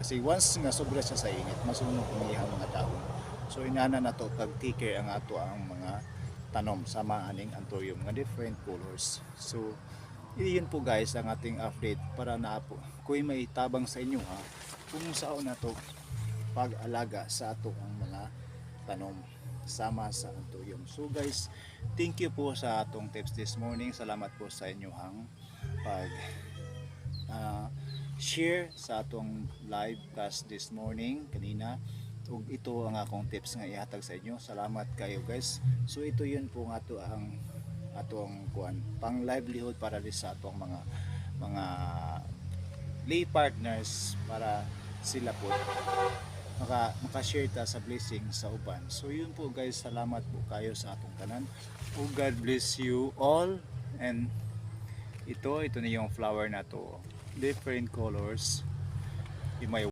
Kasi once nga sobra siya sa init, masunog ang iyang mga dahon. So inana na to pag take care ang ato ang mga tanom sama aning anthurium nga different colors. So iyon po guys ang ating update para na po kuy may tabang sa inyo ha kung saan na to pag-alaga sa ato ang mga tanom sama sa anthurium. So guys, thank you po sa atong tips this morning. Salamat po sa inyong pag uh, share sa atong live cast this morning kanina. Ug ito ang akong tips nga ihatag sa inyo. Salamat kayo guys. So ito yun po nga to ang atong kuan pang livelihood para sa atong mga lay partners para sila po maka-share ta sa blessing sa uban. So yun po guys, salamat po kayo sa atong tanan. O God bless you all. And ito na yung flower na to. Different colors. You may